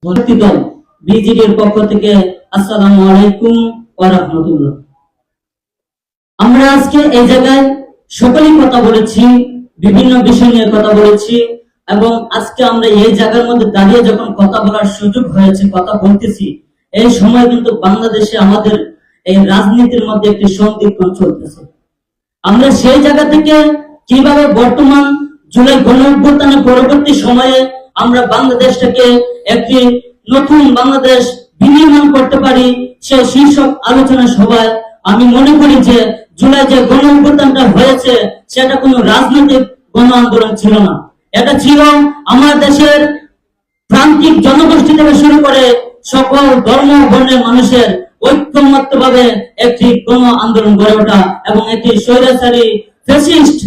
ভর্তি দল বিজিডির পক্ষ থেকে আসসালামু আলাইকুম ওয়া রাহমাতুল্লাহ। আমরা আজকে এই জায়গায় সকলেই কথা বলেছি, বিভিন্ন বিষয় নিয়ে কথা বলেছি এবং আজকে আমরা এই জায়গার মধ্যে দাঁড়িয়ে যখন কথা বলার সুযোগ হয়েছে, কথা বলতেছি, এই সময় কিন্তু বাংলাদেশে আমাদের এই রাজনীতির মধ্যে একটি সন্দিগ্ধ চলতেছে। আমরা সেই জায়গা থেকে কিভাবে বর্তমান জুলাই গণঅভ্যুত্থানের পরবর্তী সময়ে আমরা বাংলাদেশটাকে একটি নতুন বাংলাদেশ বিনির্মাণ করতে পারি, সেই শীর্ষক আলোচনা সভায় আমি মনে করি যে জুলাই যে গণঅভ্যুত্থানটা হয়েছে সেটা কোনো রাজনৈতিক গণ আন্দোলন ছিল না, এটা ছিল আমার দেশের প্রান্তিক জনগোষ্ঠী থেকে শুরু করে সকল ধর্ম বর্ণের মানুষের ঐক্যমত্যভাবে একটি গণ আন্দোলন গড়ে ওঠা এবং একটি স্বৈরাচারী ফ্যাসিস্ট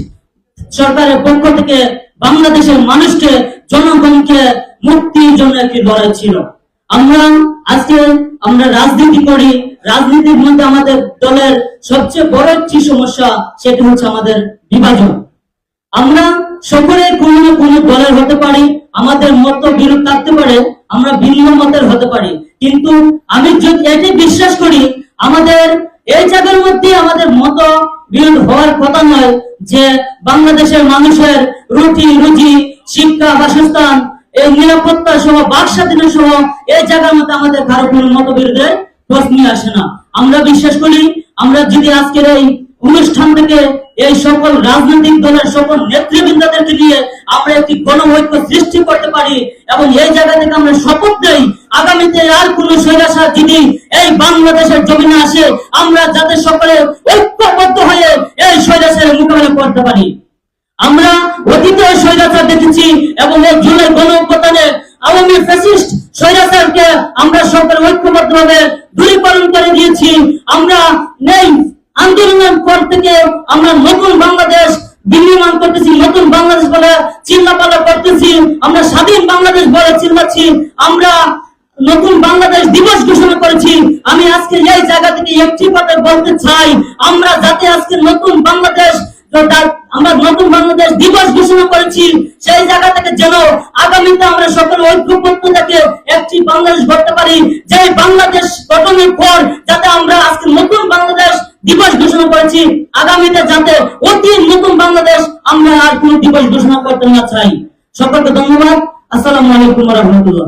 সরকারের পক্ষ থেকে বাংলাদেশের মানুষকে, জনগণকে মুক্তির জন্য একটি লড়াই ছিল। আমরা রাজনীতি করি, রাজনীতির মধ্যে আমাদের দলের সবচেয়ে বড় একটি সমস্যা সেটি হচ্ছে আমাদের বিভাজন। আমরা সকলে কোনো না কোনো দলের হতে পারি, আমাদের মত বিরোধ থাকতে পারে, আমরা ভিন্ন মতের হতে পারি, কিন্তু আমি এটি বিশ্বাস করি আমাদের এই জায়গার মধ্যে আমাদের মত বিরোধ হওয়ার কথা নয়, যে বাংলাদেশের মানুষের রুটি রুজি, শিক্ষা, বাসস্থান, এই নিরাপত্তা সহ বাক স্বাধীনতা সহ এই জায়গার মধ্যে আমাদের কারো কোনো মতবিরোধের প্রশ্নই আসে না। আমরা বিশ্বাস করি আমরা যদি আজকের এই অনুষ্ঠান থেকে এই সকল রাজনৈতিক দলের সকল নেতৃবৃন্দদেরকে নিয়ে আমরা একটি গণঐক্য সৃষ্টি করতে পারি এবং এই জায়গা থেকে আমরা শপথ দেই আগামীতে আর কোন স্বৈরাচার যদি এই বাংলাদেশের জমিনে আসে আমরা যাতে সকলে ঐক্যবদ্ধ হয়ে এই স্বৈরাচারের মোকাবেলা করতে পারি। আমরা অতীতে স্বৈরাচার দেখেছি এবং এই জুলাই গণঅভ্যুত্থানে আওয়ামী ফ্যাসিস্ট স্বৈরাচারকে আমরা সকলে ঐক্যবদ্ধভাবে দূরীকরণ করে দিয়েছি। আমরা নেই আন্দোলনের পর থেকে আমরা নতুন বাংলাদেশ বিনির্মাণ করতেছি, নতুন বাংলাদেশ বলে চিল্লাপাল্লা করতেছি, আমরা স্বাধীন বাংলাদেশ বলে চিল্লাচ্ছি, আমরা নতুন বাংলাদেশ দিবস ঘোষণা করেছি। আমি আজকে এই জায়গা থেকে একটি কথা বলতে চাই, আমরা যাতে আজকে নতুন বাংলাদেশ দিবস ঘোষণা করেছি সেই জায়গা থেকে যেন আগামীতে আমরা সকল ঐক্যবদ্ধ থেকে একটি বাংলাদেশ গড়তে পারি, যে বাংলাদেশ গঠনের পর যাতে আমরা আজকে নতুন বাংলাদেশ দিবস ঘোষণা করেছি আগামীতে যাতে অতি নতুন বাংলাদেশ আমরা আর কোন দিবস ঘোষণা করতে না চাই। সকলকে ধন্যবাদ। আসসালামু আলাইকুম ওয়া রাহমাতুল্লাহ।